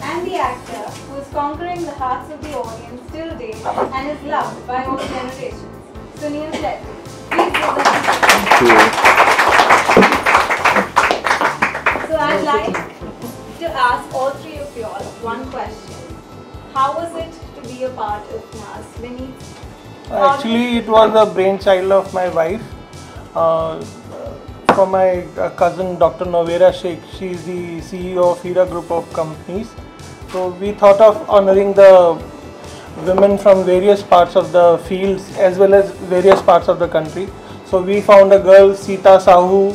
and the actor who is conquering the hearts of the audience till date and is loved by all generations, Sunil Shetty. Please give them a Thank you. So I'd like to ask all three of you all one question. How was it to be a part of Nas? Vinny? Actually, it was a brainchild of my wife. For my cousin Dr. Novera Sheikh, she is the CEO of Hira Group of Companies. So we thought of honoring the women from various parts of the fields as well as various parts of the country. So we found a girl, Sita Sahu,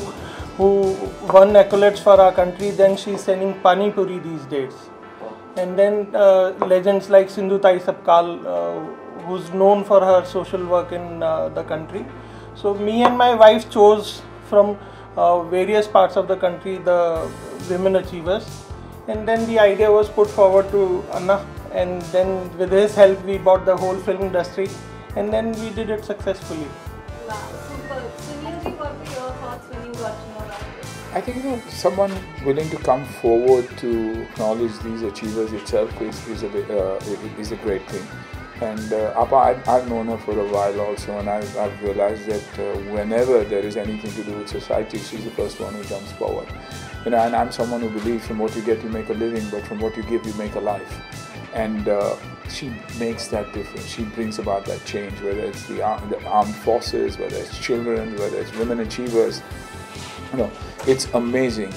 who won accolades for our country. Then she is selling Pani Puri these days. And then legends like Sindhu Tai Sapkal, who's known for her social work in the country. So me and my wife chose from various parts of the country the women achievers, and then the idea was put forward to Anna, and then with his help we bought the whole film industry, and then we did it successfully. Wow, super. Sunilji, what were your thoughts when you got to know about it? I think someone willing to come forward to acknowledge these achievers itself is a great thing. And I've known her for a while also, and I've realized that whenever there is anything to do with society, she's the first one who jumps forward. And I'm someone who believes from what you get you make a living, but from what you give you make a life. And she makes that difference. She brings about that change, whether it's the armed forces, whether it's children, whether it's women achievers. It's amazing.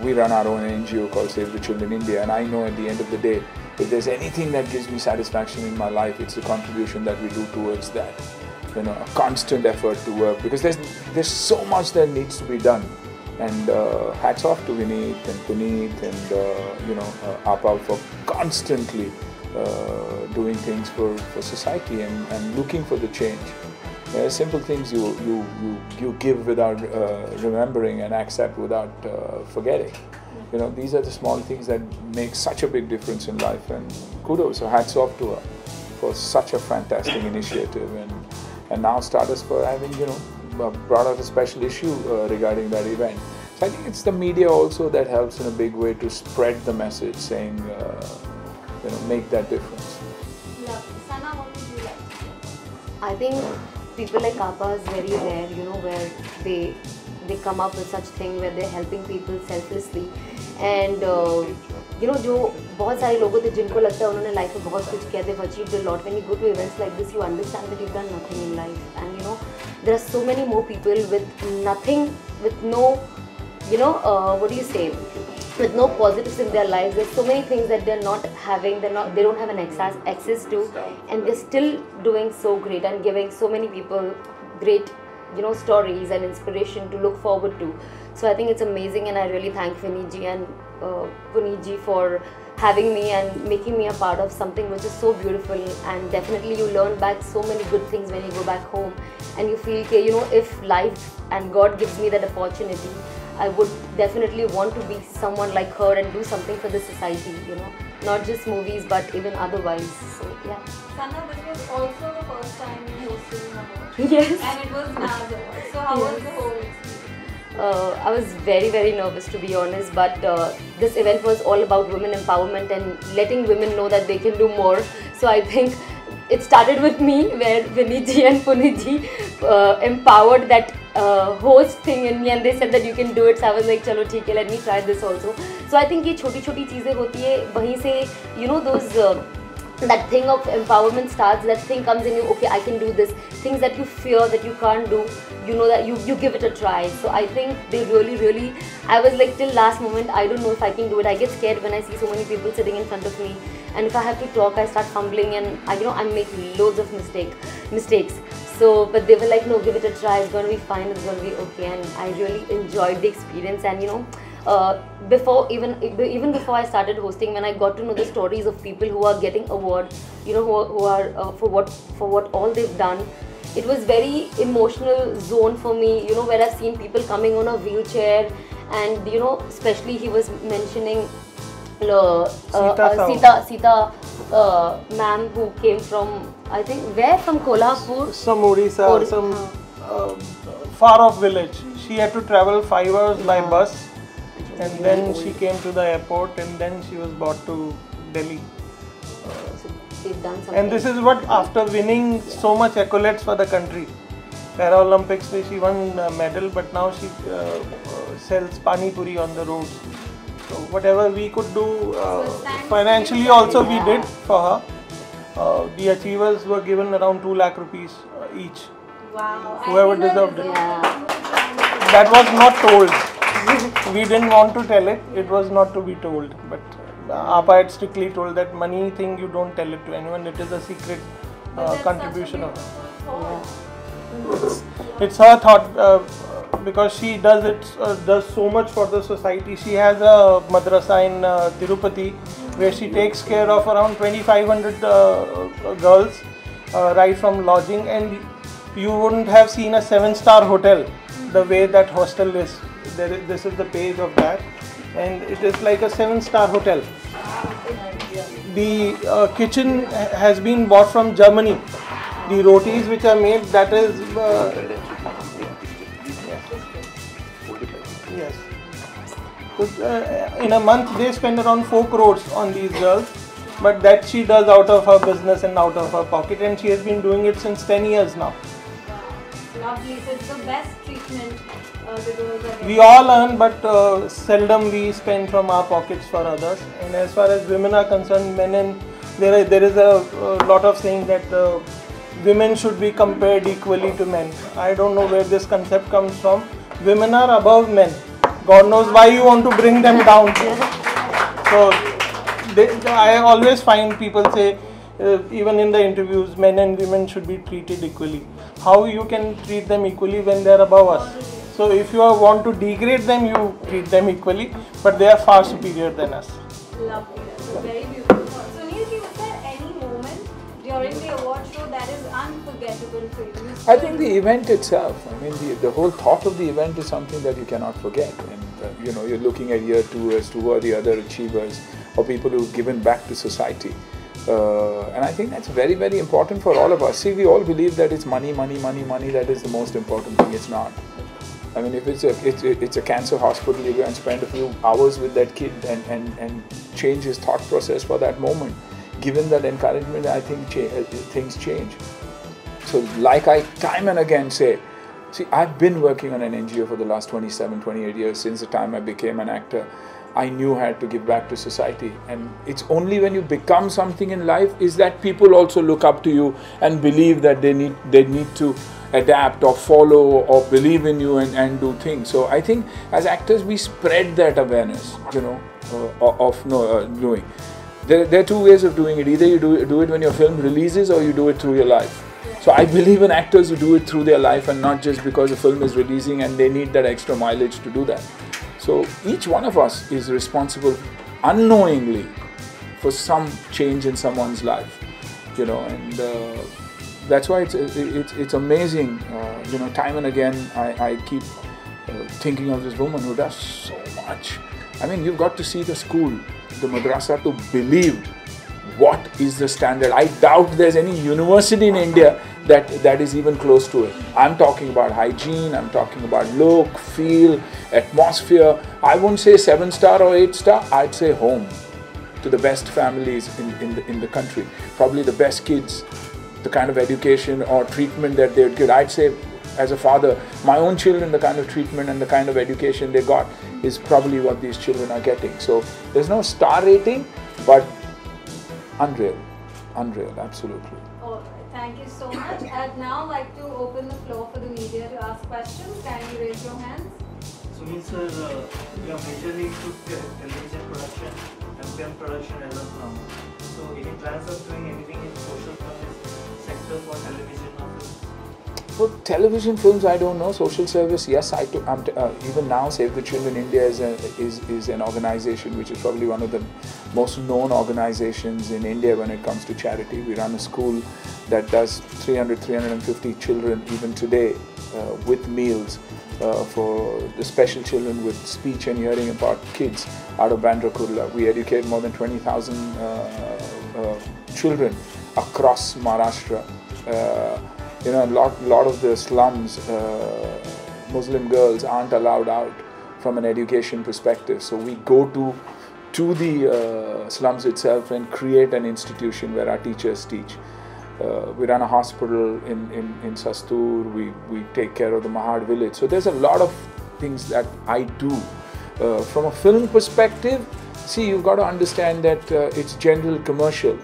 We run our own NGO called Save the Children India, and I know at the end of the day, if there's anything that gives me satisfaction in my life, it's the contribution that we do towards that. A constant effort to work, because there's so much that needs to be done. And hats off to Vineet and Puneet and Apal for constantly doing things for society and looking for the change. Simple things you give without remembering and accept without forgetting. These are the small things that make such a big difference in life, and kudos, so hats off to her for such a fantastic initiative, and now Stardust for having brought out a special issue regarding that event. So I think it's the media also that helps in a big way to spread the message, saying make that difference. Lovely. Sana, what would you like to say? I think people like Appa is very rare, where they come up with such thing where they're helping people selflessly. And जो बहुत सारे लोगों थे जिनको लगता है उन्होंने life में बहुत कुछ किया, they've achieved a lot. When you go to events like this, you understand that you've done nothing in life, and there are so many more people with nothing, with no, what do you say, with no positives in their lives. There's so many things that they're not having, they don't have an access to, and they're still doing so great and giving so many people great stories and inspiration to look forward to. So I think it's amazing, and I really thank Viniji and Puneetji for having me and making me a part of something which is so beautiful. And definitely you learn back so many good things when you go back home, and you feel if life and God gives me that opportunity, I would definitely want to be someone like her and do something for the society, not just movies but even otherwise. So yeah. Sana, this was also the first time you hosted an award. Yes. And it was Nas Award. So how was the whole experience? I was very, very nervous, to be honest, but this event was all about women empowerment and letting women know that they can do more. So I think it started with me, where Viniji and Puneetji empowered that host thing in me, and they said that you can do it. So I was like, chalo theek hai, let me try this also. So I think ये छोटी-छोटी चीजें होती है, वहीं से those that thing of empowerment starts, that thing comes in you, okay, I can do this. Things that you fear that you can't do, that you give it a try. So I think they really, I was like till last moment, I don't know if I can do it. I get scared when I see so many people sitting in front of me, and if I have to talk, I start fumbling, and I make loads of mistakes. So, but they were like, no, give it a try, it's going to be fine, it's going to be okay. And I really enjoyed the experience. And even before I started hosting, when I got to know the stories of people who are getting awards, who are for what all they've done, it was very emotional zone for me, where I've seen people coming on a wheelchair, and especially he was mentioning Sita ma'am, who came from, I think, where, from Kolhapur? Some Odisha, far off village. She had to travel 5 hours by bus, and then she came to the airport, and then she was brought to Delhi. So they've done something. And this is what, after winning so much accolades for the country. Paralympics, she won a medal, but now she sells pani puri on the roads. So whatever we could do financially also we did for her. The achievers were given around 2 lakh rupees each. Wow. Whoever deserved it. Yeah. That was not told. We didn't want to tell it. It was not to be told. But Appa had strictly told that money thing you don't tell it to anyone. It is a secret contribution of her. It's her thought because she does so much for the society. She has a madrasa in Tirupati where she takes care of around 2,500 girls right from lodging, and you wouldn't have seen a 7-star hotel the way that hostel is. This is the page of that, and it is like a 7-star hotel. The kitchen has been bought from Germany. The rotis which are made, that is yes. So, in a month they spend around 4 crores on these girls, but that she does out of her business and out of her pocket, and she has been doing it since 10 years now. Lovely. So it's the best treatment the girls are getting. We all earn, but seldom we spend from our pockets for others. And as far as women are concerned, men and there is a lot of saying that women should be compared equally to men. I don't know where this concept comes from. Women are above men. God knows why you want to bring them down. So I always find people say, even in the interviews, men and women should be treated equally. How you can treat them equally when they are above us? So if you want to degrade them, you treat them equally, but they are far superior than us. Lovely. That's a very beautiful thought. Sunil, was there any moment during the award show that is unforgettable for you? I think the event itself, I mean the whole thought of the event is something that you cannot forget. And you're looking at year 2 as to who are the other achievers or people who've given back to society. And I think that's very, very important for all of us. See, we all believe that it's money, that is the most important thing. It's not. I mean, if it's a cancer hospital, you go and spend a few hours with that kid and change his thought process for that moment. Given that encouragement, I think things change. So like I time and again say, see, I've been working on an NGO for the last 27, 28 years. Since the time I became an actor, I knew I had to give back to society. And it's only when you become something in life is that people also look up to you and believe that they need to adapt or follow or believe in you and do things. So I think as actors we spread that awareness, of doing. There are 2 ways of doing it. Either you do it when your film releases or you do it through your life. So I believe in actors who do it through their life and not just because a film is releasing and they need that extra mileage to do that. So each one of us is responsible unknowingly for some change in someone's life, and that's why it's amazing. Time and again I keep thinking of this woman who does so much. I mean, you've got to see the school, the madrasa, to believe what is the standard. I doubt there's any university in India that is even close to it. I'm talking about hygiene, I'm talking about look, feel, atmosphere. I won't say 7-star or 8-star, I'd say home to the best families in the country. Probably the best kids, the kind of education or treatment that they'd get. I'd say, as a father, my own children, the kind of treatment and the kind of education they got is probably what these children are getting. So there's no star rating, but unreal, absolutely. Alright, thank you so much. I'd now like to open the floor for the media to ask questions. Kindly raise your hands. Sunil sir, you are majorly into television production and film production as of now. So any plans of doing anything in social service sector for television or films? For television films, I don't know. Social service, yes. Even now, Save the Children India is an organization which is probably one of the most known organizations in India when it comes to charity. We run a school that does 300-350 children even today with meals for the special children with speech and hearing impaired kids out of Bandra Kurla. We educate more than 20,000 children across Maharashtra. A lot of the slums, Muslim girls aren't allowed out from an education perspective. So we go to the slums itself and create an institution where our teachers teach. We run a hospital in Sastur, we take care of the Mahad village. So there's a lot of things that I do. From a film perspective, see, you've got to understand that it's general commercial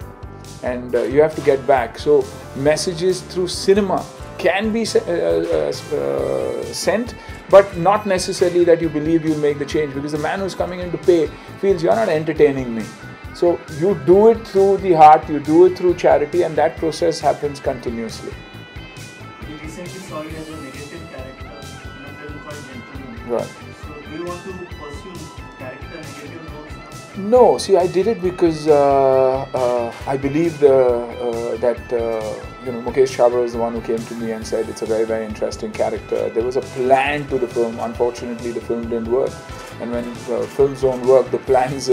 and you have to get back. So messages through cinema can be sent, but not necessarily that you believe you'll make the change, because the man who's coming in to pay feels you're not entertaining me. So you do it through the heart, you do it through charity, and that process happens continuously. We recently saw you as a negative character in a film called Gentleman. Right. So do you want to pursue character negative roles now? No, see, I did it because I believed that Mukesh Chhabra was the one who came to me and said it's a very, very interesting character. There was a plan to the film. Unfortunately, the film didn't work. And when films don't work, the plans,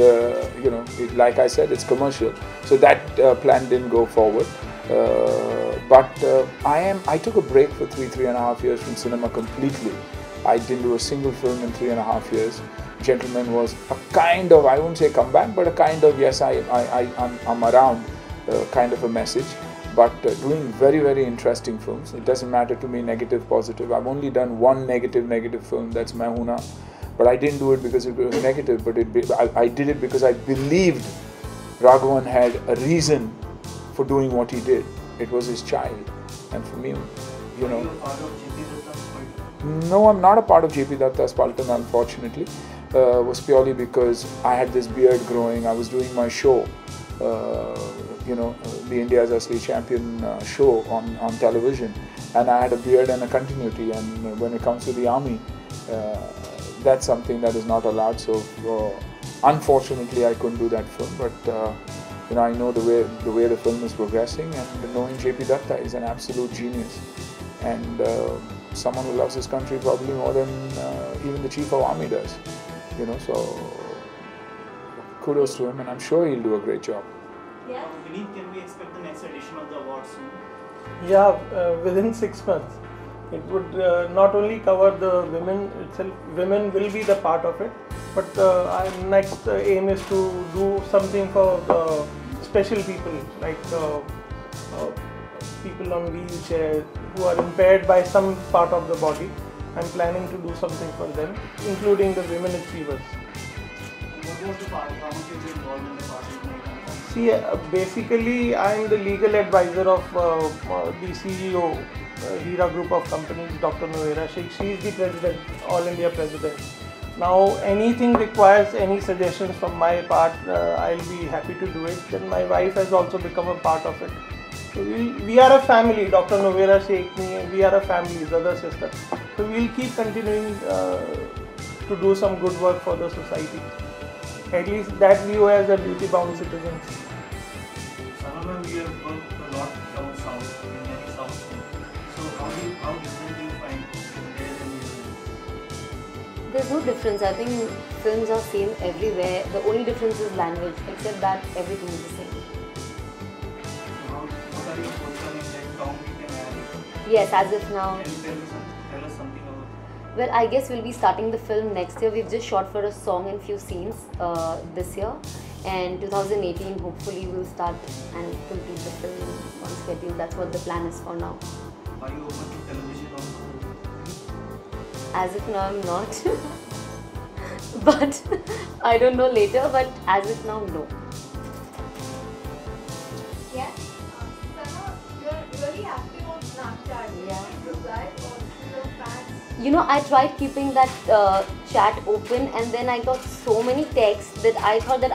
like I said, it's commercial. So that plan didn't go forward. I took a break for 3.5 years from cinema completely. I didn't do a single film in 3.5 years. Gentleman was a kind of, I wouldn't say comeback, but a kind of, yes, I'm around kind of a message. But doing very, very interesting films. It doesn't matter to me, negative, positive. I've only done one negative film, that's Main Hoon Na. But I didn't do it because it was negative, but I did it because I believed Raghavan had a reason for doing what he did. It was his child. And for me, you know... Are you a part of JP Datta's Pultan? No, I'm not a part of JP Datta's Pultan, unfortunately. Was purely because I had this beard growing. I was doing my show, the India's Asli Champion show on television. And I had a beard and a continuity. And when it comes to the army, that's something that is not allowed. So unfortunately I couldn't do that film, but I know the way the film is progressing, and knowing JP Datta is an absolute genius and someone who loves his country probably more than even the Chief of Army does, so kudos to him, and I'm sure he'll do a great job. Yeah. Vineet, can we expect the next edition of the award soon? Yeah, within 6 months. It would not only cover the women itself, women will be the part of it, but our next aim is to do something for the special people, like people on wheelchairs who are impaired by some part of the body. I'm planning to do something for them, including the women achievers. What was the part? How much is involved in the party? See, basically I'm the legal advisor of the CEO, Hira Group of Companies, Dr. Novera Sheikh. She is the president, All India president. Now, anything requires any suggestions from my part, I'll be happy to do it. Then my wife has also become a part of it. So we are a family, Dr. Novera Sheikh, me, we are a family, brother, sister. So we'll keep continuing to do some good work for the society. At least that view as a duty-bound citizens. Sanam, we have worked a lot down south, in many south. So how different do you find there and here? There's no difference. I think films are same everywhere. The only difference is language, except that everything is the same. So what are you forthcoming, like town we can add? Yes, as if now. Can you tell us something about it? Well, I guess we'll be starting the film next year. We've just shot for a song and few scenes this year. And 2018, hopefully we'll start and complete the film on schedule. That's what the plan is for now. Are you open to television also? As if now I'm not. But I don't know later, but as if now, no. Yeah. Sana, you're really active on Snapchat. Yeah. You reply or your fans. I tried keeping that chat open, and then I got so many texts that I thought that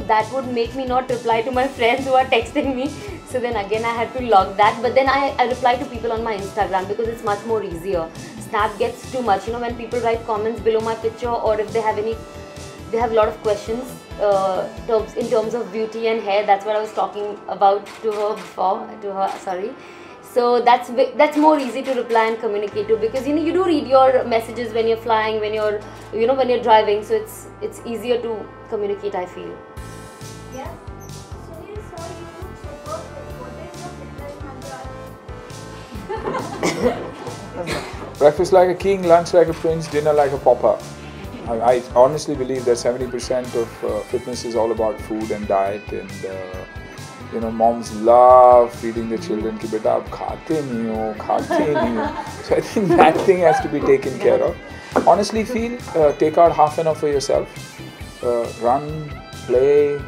that would make me not reply to my friends who are texting me. So then again I had to log that. But then I reply to people on my Instagram because it's much more easier. Snap gets too much. When people write comments below my picture, or if they have a lot of questions in terms of beauty and hair. That's what I was talking about to her before. So that's more easy to reply and communicate to, because you do read your messages when you're flying, when you're when you're driving. So it's easier to communicate, I feel. Yeah. Sunil, saw you look super fit. What is your fitness mantra? Breakfast like a king, lunch like a prince, dinner like a pauper. I honestly believe that 70% of fitness is all about food and diet, and you know, moms love feeding the children ki beta ab khate nahi ho, khate nahi ho. So I think that thing has to be taken care of. Honestly feel, take out half an hour for yourself, run, play,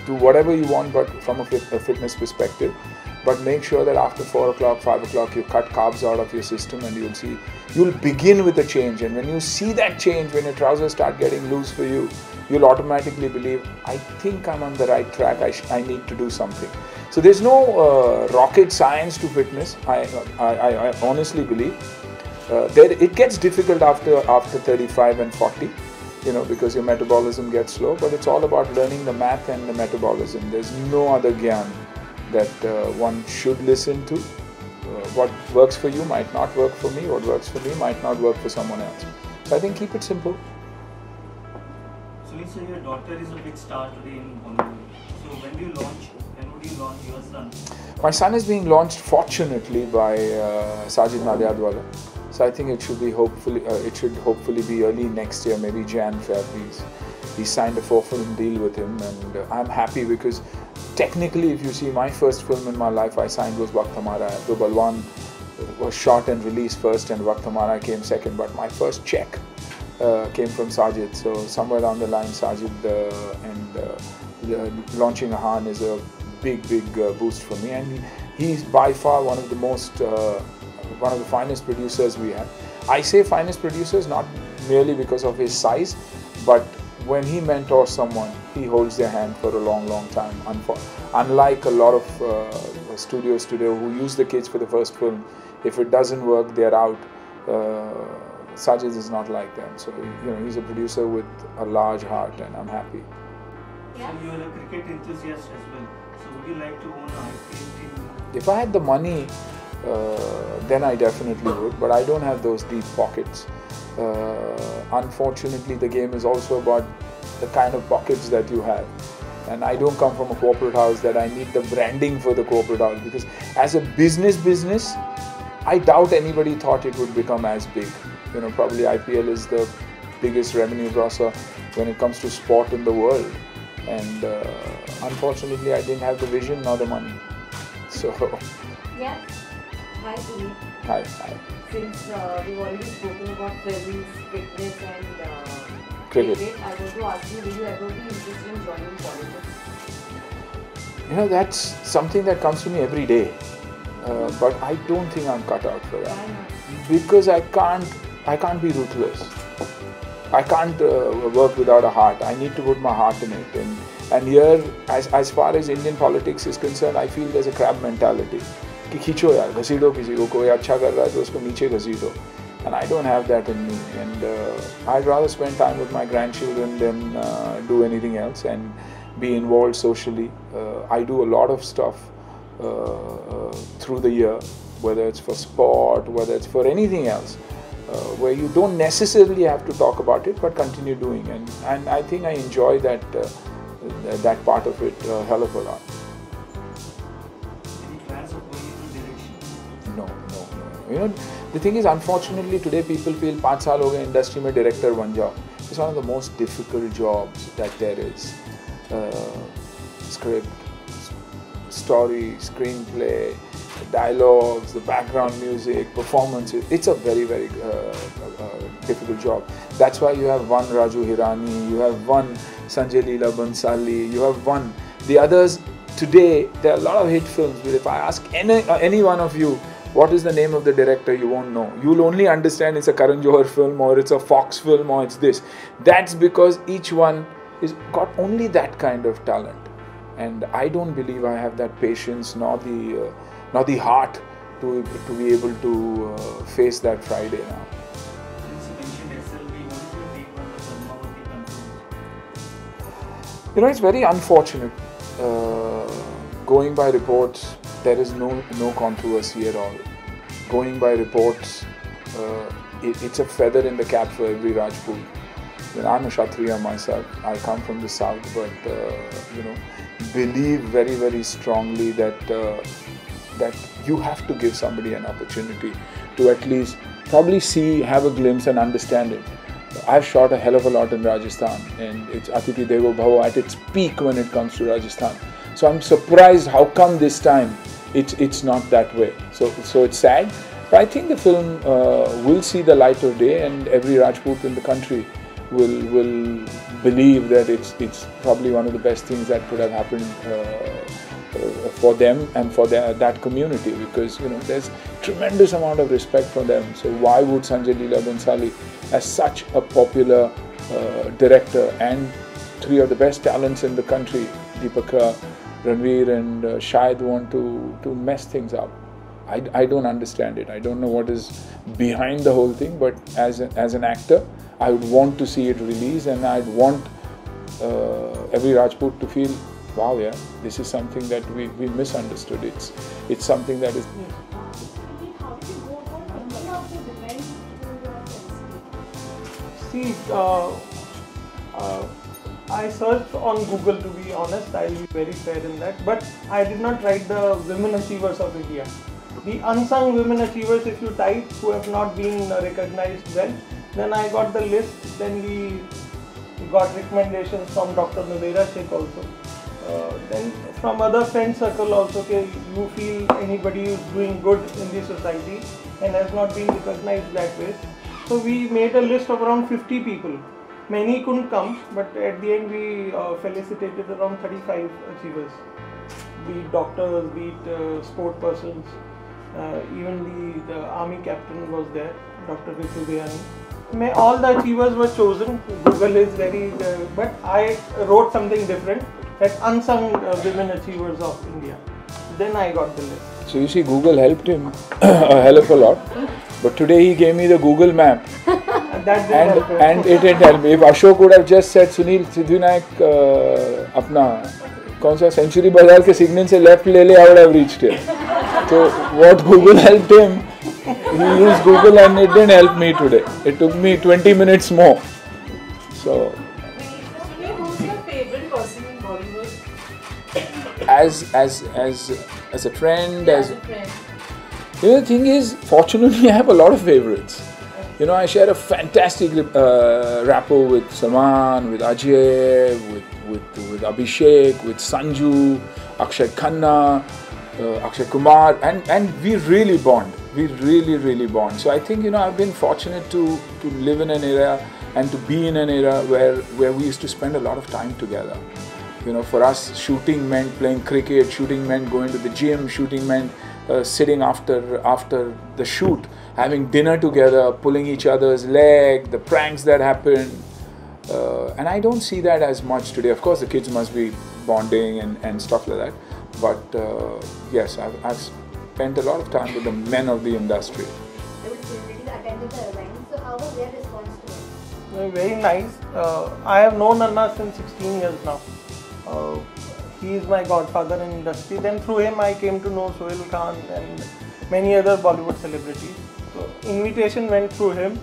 do whatever you want, but from a fitness perspective. But make sure that after 4 o'clock, 5 o'clock, you cut carbs out of your system, and you'll see, you'll begin with a change. And when you see that change, when your trousers start getting loose for you, you'll automatically believe, I think I'm on the right track, I need to do something. So there's no rocket science to fitness, I honestly believe. It gets difficult after 35 and 40, you know, because your metabolism gets slow, but it's all about learning the math and the metabolism. There's no other gyan that one should listen to. What works for you might not work for me, what works for me might not work for someone else. So I think keep it simple. Sunil, so your daughter is a big star today in Honolulu. So when would you launch your son? My son is being launched, fortunately, by Sajid Nadiadwala. So I think it should hopefully be early next year, maybe Jan, Feb. He signed a 4-film deal with him, and I'm happy because technically, if you see, my first film in my life I signed was Waqt Hamara. The Balwan was shot and released first, and Waqt Hamara came second. But my first check came from Sajid. So somewhere down the line, Sajid and launching Ahan is a big boost for me. And he's by far one of the finest producers we have. I say finest producers not merely because of his size, but when he mentors someone, he holds their hand for a long time. Unlike a lot of studios today who use the kids for the first film, if it doesn't work, they're out. Sajid is not like that. So, you know, he's a producer with a large heart, and I'm happy. Yeah. So you are a cricket enthusiast as well. So would you like to own an IPL team? If I had the money, then I definitely would, but I don't have those deep pockets. Unfortunately, the game is also about the kind of pockets that you have, and I don't come from a corporate house that I need the branding for the corporate house, because as a business, I doubt anybody thought it would become as big. You know, probably IPL is the biggest revenue grosser when it comes to sport in the world, and unfortunately I didn't have the vision nor the money. So Yes. Hi, Sunil. hi. Since we've already spoken about films, fitness and Cricket. I want to ask you, will you ever be interested in joining politics? You know, that's something that comes to me every day, but I don't think I'm cut out for that. Why not? Because I can't be ruthless. I can't work without a heart. I need to put my heart in it. And here, as far as Indian politics is concerned, I feel there's a crab mentality. कि खींचो यार, घसीटो किसी को, कोई अच्छा कर रहा है तो उसको नीचे घसीटो. And I don't have that in me. And I'd rather spend time with my grandchildren than do anything else and be involved socially. I do a lot of stuff through the year, whether it's for sport, whether it's for anything else, where you don't necessarily have to talk about it, but continue doing. And I think I enjoy that part of it a hell of a lot. Any plans of going into direction? No. You know, the thing is, unfortunately today people feel 5 साल हो गए industry में director बन जाओ. It's one of the most difficult jobs that there is. Script, story, screenplay, dialogues, the background music, performances. It's a very difficult job. That's why you have one Raju Hirani, you have one Sanjay Leela Bansali, you have one. The others today, there are a lot of hit films, but if I ask any one of you, what is the name of the director, you won't know. You'll only understand it's a Karan Johar film, or it's a Fox film, or it's this. That's because each one is got only that kind of talent. And I don't believe I have that patience nor the heart to be able to face that Friday now. Since you mentioned SLV, what is your take on the Padmavati controls? You know, it's very unfortunate. Going by reports, there is no controversy at all. Going by reports, it's a feather in the cap for every Rajput. You know, I'm a Kshatriya myself. I come from the south, but you know, believe very strongly that you have to give somebody an opportunity to at least probably see, have a glimpse and understand it. I've shot a hell of a lot in Rajasthan, and it's Atithi Devo Bhava at its peak when it comes to Rajasthan. So I'm surprised how come this time it's not that way. So it's sad, but I think the film will see the light of day, and every Rajput in the country will believe that it's probably one of the best things that could have happened for them and for that community, because you know there's tremendous amount of respect for them. So why would Sanjay Leela Bhansali, as such a popular director, and three of the best talents in the country, Deepika, Ranveer and Shahid, want to mess things up? I don't understand it. I don't know what is behind the whole thing, but as an actor, I would want to see it release, and I'd want every Rajput to feel, wow, yeah, this is something that we misunderstood. It's something that is. How did you go about thinking of the event to your festival? See, I searched on Google, to be honest. I'll be very fair in that. But I did not write the women achievers of India. The unsung women achievers, if you type, who have not been recognized well, then I got the list. Then we got recommendations from Dr. Navera Sheikh also. Then from other friend circle also, okay, you feel anybody who is doing good in the society and has not been recognized that way. So we made a list of around 50 people. Many couldn't come, but at the end we felicitated around 35 achievers. Be it doctors, be it sport persons, even the army captain was there, Dr. Ritu Dayani. All the achievers were chosen. Google is very, but I wrote something different, that unsung women achievers of India. Then I got the list. So you see, Google helped him a hell of a lot. But today he gave me the Google map, and it didn't help me. If Ashok would have just said, Sunil, Siddhivinayak, अपना कौन सा century बाजार के signal से left ले ले, I would have reached it. So what Google helped him, he used Google, and it didn't help me today. It took me 20 minutes more. So. Who's your favorite person in Bollywood? As a friend, As a friend. You know, the thing is, fortunately, I have a lot of favorites. You know, I share a fantastic rapport with Salman, with Ajay, with Abhishek, with Sanju, Akshay Khanna, Akshay Kumar, and we really bond. We really bond. So I think, you know, I've been fortunate to live in an era and to be in an era where we used to spend a lot of time together. You know, for us, shooting meant playing cricket, shooting meant going to the gym, shooting meant sitting after the shoot, having dinner together, pulling each other's leg, the pranks that happen. And I don't see that as much today. Of course, the kids must be bonding and stuff like that. But yes, I've spent a lot of time with the men of the industry. I was attended the event, so how was their response to it? Very nice. I have known Anna since 16 years now. He is my godfather in industry. Then through him I came to know Sohail Khan and many other Bollywood celebrities. So invitation went through him,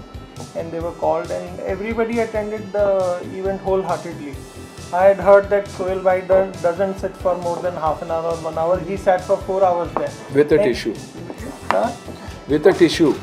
and they were called, and everybody attended the event wholeheartedly. I had heard that Sohail Bhai doesn't sit for more than half an hour or 1 hour. He sat for 4 hours there. With a tissue. Huh? With a tissue.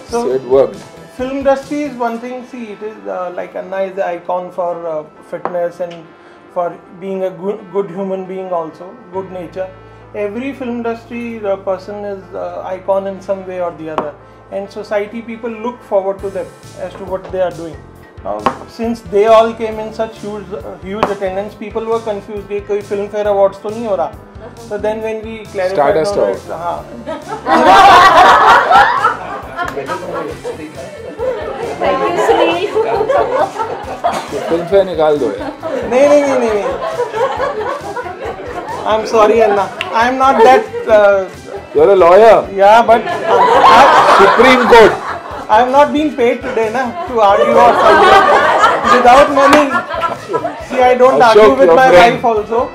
So it worked. Film industry is one thing. See, it is like Anna is the icon for fitness and for being a good human being also, good nature. Every film industry person is icon in some way or the other, and society people look forward to them as to what they are doing. Since they all came in such huge attendance, people were confused. कि कोई Filmfare Awards तो नहीं हो रहा. So then when we clarified, Thank you, Sunil. Filmfare निकाल दो यार. नहीं. I'm sorry, Anna. I'm not that. You're a lawyer. Yeah, but Supreme Court. I'm not being paid today, na, to argue or something. Without money. See, I don't argue with my wife also.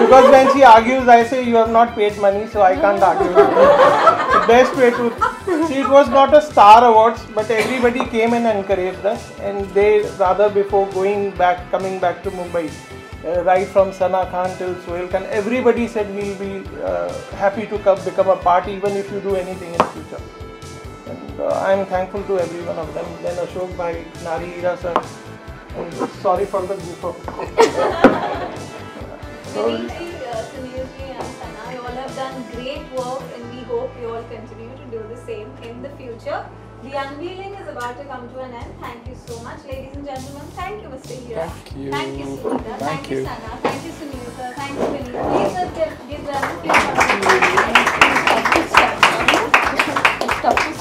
Because when she argues, I say you have not paid money, so I can't argue with her. The best way to see, it was not a star awards, but everybody came and encouraged us, and they rather before coming back to Mumbai, right from Sana Khan till Sohail Khan, everybody said we'll be happy to become a part, even if you do anything in future. And I'm thankful to every one of them. Then Ashok bhai, Nari Hira sir. And sorry for the goof up. Sunil ji and Sana, you all have done great work and we hope you all continue to do the same in the future. The unveiling is about to come to an end. Thank you so much, ladies and gentlemen. Thank you, Mr. Hira. Thank you. Thank you, Sunita. Thank you. Sana. Thank you, Sunil sir. Thank you, Vinny. Please give them a few applause.